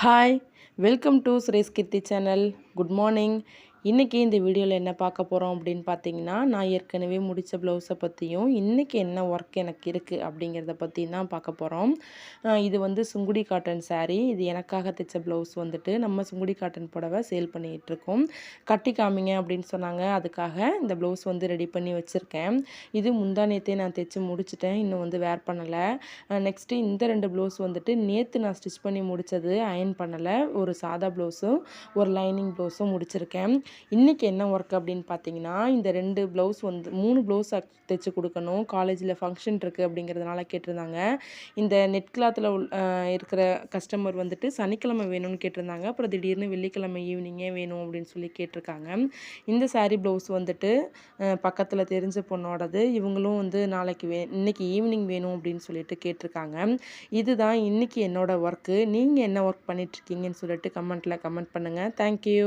Hi welcome to Suresh Keerthi channel. Good morning. இன்றைக்கி இந்த வீடியோவில் என்ன பார்க்க போகிறோம் அப்படின்னு பார்த்தீங்கன்னா, நான் ஏற்கனவே முடித்த ப்ளவுஸை பற்றியும் இன்றைக்கி என்ன ஒர்க் எனக்கு இருக்குது அப்படிங்கிறத பற்றியும் தான் பார்க்க போகிறோம். இது வந்து சுங்குடி காட்டன் saree. இது எனக்காக தைச்ச ப்ளவுஸ் வந்துட்டு நம்ம சுங்குடி காட்டன் புடவை சேல் பண்ணிகிட்ருக்கோம். கட்டி காமிங்க அப்படின்னு சொன்னாங்க. அதுக்காக இந்த ப்ளவுஸ் வந்து ரெடி பண்ணி வச்சுருக்கேன். இது முந்தானேத்தே நான் தைச்சி முடிச்சிட்டேன். இன்னும் வந்து வேர் பண்ணலை. நெக்ஸ்ட்டு இந்த 2 ப்ளவுஸ் வந்துட்டு நேற்று நான் ஸ்டிச் பண்ணி முடித்தது, அயர்ன் பண்ணலை. ஒரு சாதா ப்ளவுஸும் ஒரு லைனிங் ப்ளவுஸும் முடிச்சிருக்கேன். இன்றைக்கி என்ன ஒர்க் அப்படின்னு பார்த்தீங்கன்னா, இந்த 2 ப்ளவுஸ் வந்து 3 ப்ளவுஸ் தைச்சி கொடுக்கணும். காலேஜில் ஃபங்க்ஷன் இருக்குது அப்படிங்கிறதுனால கேட்டிருந்தாங்க. இந்த நெட் கிளாத்தில் இருக்கிற கஸ்டமர் வந்துட்டு சனிக்கிழமை வேணும்னு கேட்டிருந்தாங்க. அப்புறம் திடீர்னு வெள்ளிக்கிழமை ஈவினிங்கே வேணும் அப்படின்னு சொல்லி கேட்டிருக்காங்க. இந்த saree ப்ளவுஸ் வந்துட்டு பக்கத்தில் தெரிஞ்ச பொண்ணோடது. இவங்களும் வந்து இன்னைக்கு ஈவினிங் வேணும் அப்படின்னு சொல்லிட்டு கேட்டிருக்காங்க. இதுதான் இன்றைக்கி என்னோடய ஒர்க்கு. நீங்கள் என்ன ஒர்க் பண்ணிகிட்ருக்கீங்கன்னு சொல்லிட்டு கமெண்ட் பண்ணுங்கள். தேங்க்யூ.